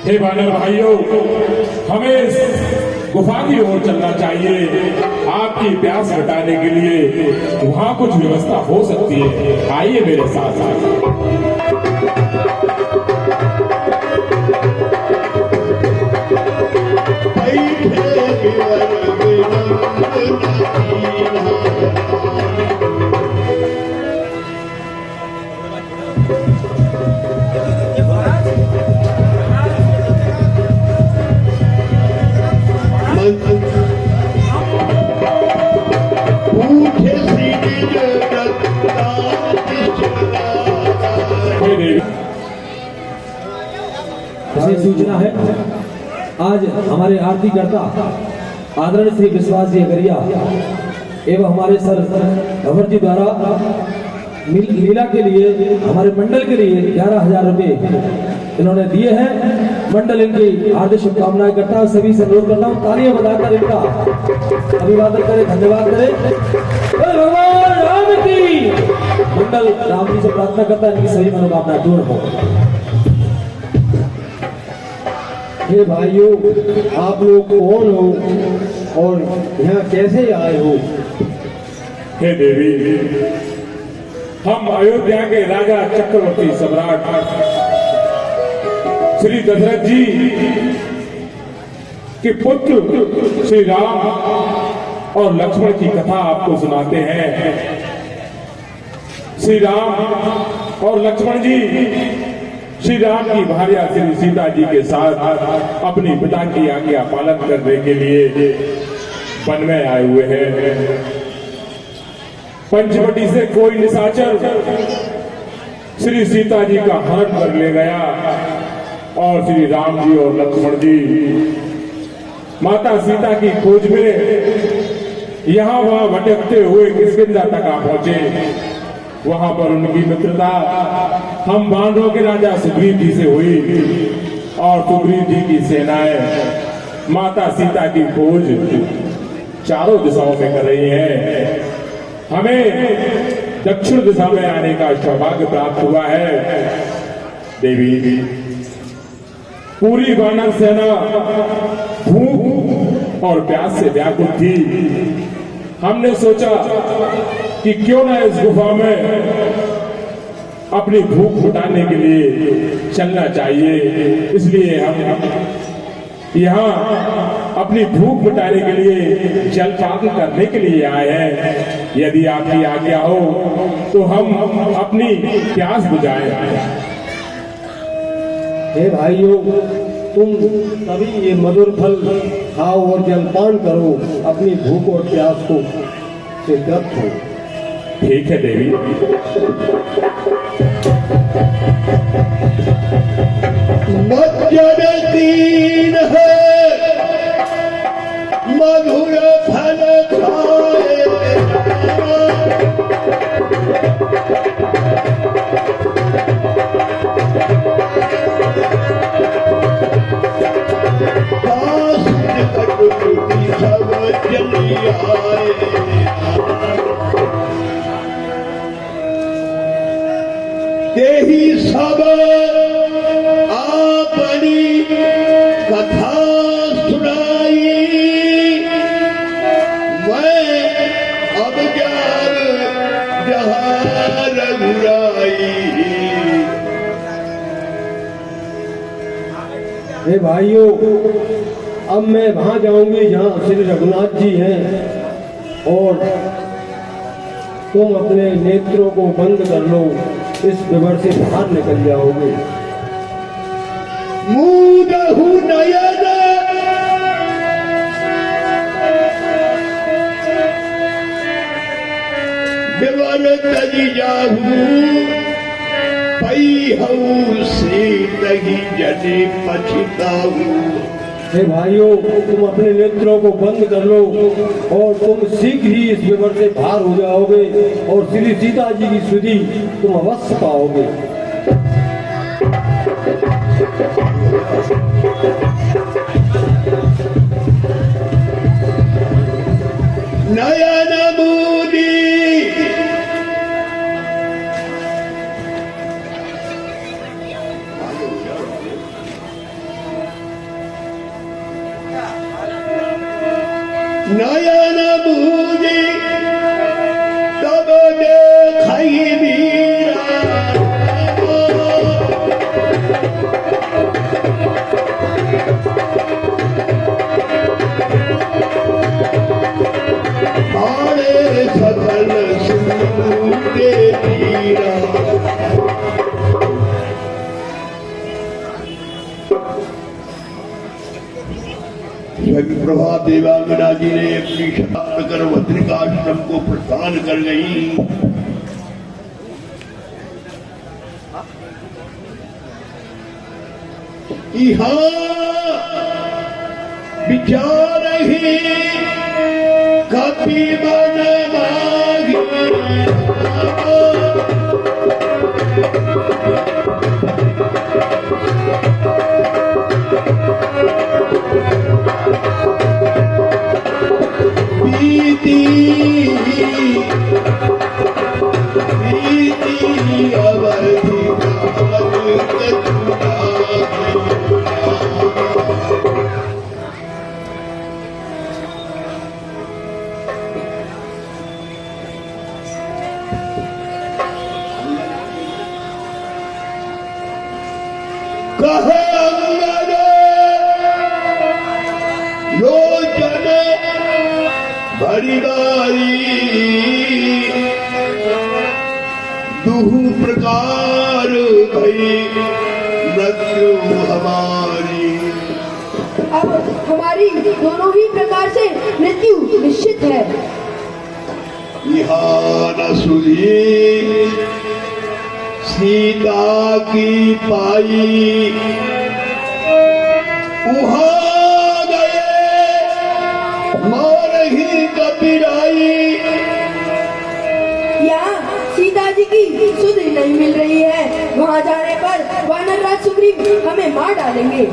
हे वानर भाइयों, हमें इस गुफा की ओर चलना चाहिए। आपकी प्यास मिटाने के लिए वहां कुछ व्यवस्था हो सकती है। आइए मेरे साथ साथ। सूचना है, आज हमारे आरती करता आदरणीय श्री विश्वास जी अगरिया एवं हमारे सर कंवर जी द्वारा लीला के लिए हमारे मंडल के लिए 11,000 रुपए इन्होंने दिए हैं। मंडल इनकी हार्दिक शुभकामनाएं करता है। सभी से अनुरोध करता हूँ तालियां बजाकर इनका अभिवादन करें, धन्यवाद करें। भगवान राम की मंडल राम जी से प्रार्थना करता है इनकी सभी मनोकामनाएं पूर्ण हो। हे भाइयों, आप लोग कौन हो और यहाँ कैसे आए हो? हे देवी, हम अयोध्या के राजा चक्रवर्ती सम्राट श्री दशरथ जी के पुत्र श्री राम और लक्ष्मण की कथा आपको सुनाते हैं। श्री राम और लक्ष्मण जी श्री राम की भार्या श्री सीता जी के साथ अपने पिता की आज्ञा पालन करने के लिए वन में आए हुए हैं। पंचवटी से कोई निशाचर श्री सीता जी का हरण कर ले गया और श्री राम जी और लक्ष्मण जी माता सीता की खोज में यहां वहां भटकते हुए किष्किंधा तक आ पहुंचे। वहां पर उनकी मित्रता हम बांधवों के राजा सुग्रीव जी से हुई और सुग्रीव जी की सेनाएं माता सीता की खोज चारों दिशाओं में कर रही हैं। हमें दक्षिण दिशा में आने का सौभाग्य प्राप्त हुआ है। देवी, पूरी वानर सेना भूख और प्यास से व्याकुल थी। हमने सोचा कि क्यों ना इस गुफा में अपनी भूख मिटाने के लिए चलना चाहिए। इसलिए हम यहाँ अपनी भूख मिटाने के लिए जलपान करने के लिए आए हैं। यदि आपकी आज्ञा हो तो हम अपनी प्यास बुझाएं। हे भाइयों, तुम सभी ये मधुर फल खाओ और जलपान करो, अपनी भूख और प्यास को से तृप्त हो। ठीक है देवी। मज्जनतीन है मधुर फल खाए, सब जल्दी आए। तेही सब आपनी कथा सुनाई, मैं अब ज्ञान जहाँ रघुराई। हे भाइयों, अब मैं वहां जाऊंगी जहाँ श्री रघुनाथ जी हैं और तुम अपने नेत्रों को बंद कर लो, इस विवर से बाहर निकल जाओगे। मूढ़हु नयन विवर तजी जाहू, पई हऊ से तही जने पछताऊ। हे भाइयों, तुम अपने नेत्रों को बंद कर लो और तुम शीघ्र ही इस विवर से बाहर हो जाओगे और श्री सीता जी की सुधि तुम अवश्य पाओगे। नयन मूदी नयन बूझी तब देखई वीरा बाड़े सकल सुनते तीरा प्रभा देवांगना जी ने अपनी शताब्द कर वज्रिकाश्रम को प्रस्थान कर गई। यहाँ विचार ही कपि मन मागी बीती अवधि कहे अंगद लोचन भरिदारी दुहु प्रकार भई मृत्यु हमारी। अब हमारी दोनों ही प्रकार से मृत्यु निश्चित है। यहाँ न सुधी सीता की पाई वहाँ गए मार ही कपिराई। यहाँ सीता जी की सुध नहीं मिल रही है, वहाँ जाने पर वानरराज सुग्रीव हमें मार डालेंगे।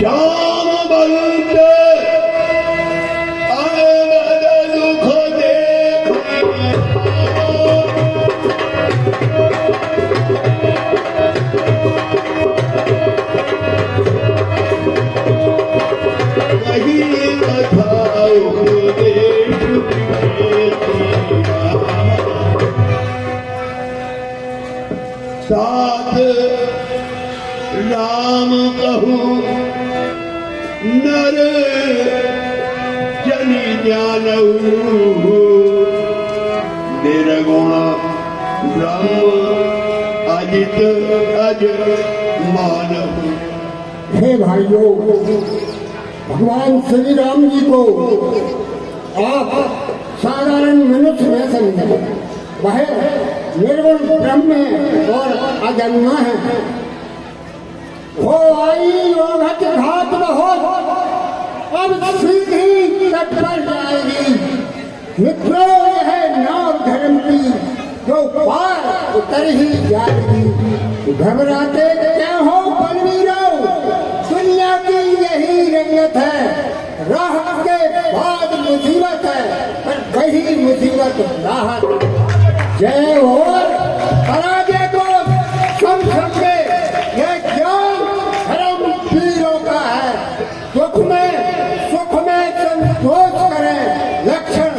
जामवंत अनवद दुख वही कथाओं देश साथ राम कहूँ नर जनि ज्ञानहु निर्गुण ब्रह्म अजित अज मानहु। हे भाइयों, भगवान श्री राम जी को आप साधारण मनुष्य में समझें। वह निर्गुण ब्रह्म और अजन्मा है। हो आई योगत घात हो, अब सीधी तट पर जाएगी। मित्रों, यह नाव धर्म की जो पार उतर ही जाएगी। घबराते क्या हो बलवीरों, दुनिया की यही रंगत है। राहत के बाद मुसीबत है, पर वही मुसीबत राहत। जय हो पराजय को सब समझे, यह ज्ञान धर्म वीरों का है। दुख में सुख में संतोष करें, लक्षण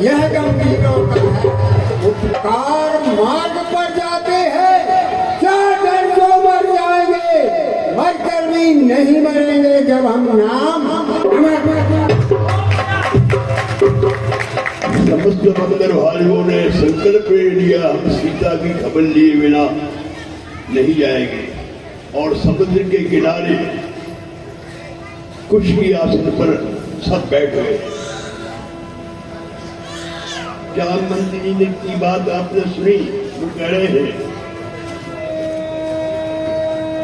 यह गंभीरों का है। उपकार मार्ग पर जाते हैं, क्या डर जो मर जाएंगे, मर कर भी नहीं मरेंगे जब हम नाम समस्त मंदिर वालियों ने संकल्प लिया, हम सीता की खबर लिए बिना नहीं जाएंगे। और समुद्र के किनारे कुछ ही आसन पर सब बैठ गए। जान मंत्री ने की बात आपने सुनी, वो कह रहे हैं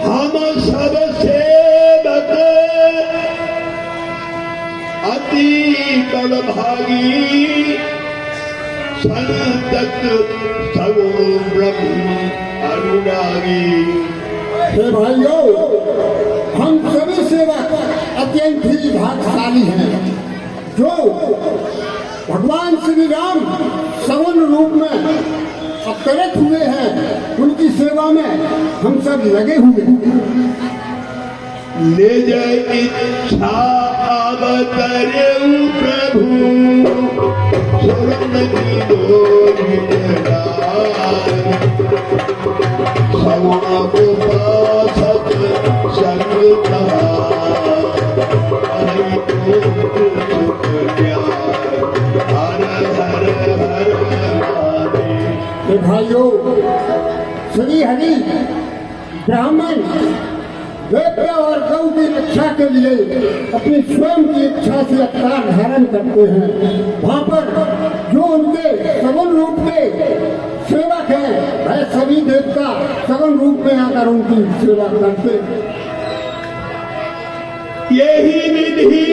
हम सब सेवक अति बड़भागी, संतत सगुण ब्रह्म अनुरागी। हे भाइयों, हम सभी सेवक अत्यंत ही भाग्यशाली हैं, जो भगवान श्री राम सगुण रूप में अपकरत हुए हैं, उनकी सेवा में हम सब लगे हुए हैं। निज इच्छा अवतरऊ प्रभु सुरन की डोरी सवण उपासक संग भाइयों, श्री हरि ब्राह्मण वेद और गौ की रक्षा के लिए अपनी स्वयं की इच्छा से अवतार धारण करते हैं। वहाँ पर जो उनके सगुण रूप के सेवक हैं, वह सभी देवता सगुण रूप में आकर उनकी सेवा करते हैं। यही विधि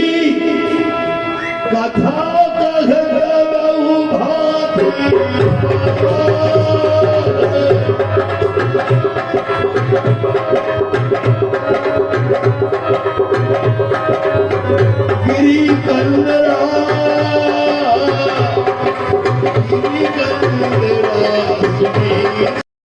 कथा कहबहु भाति गिरी कर्ण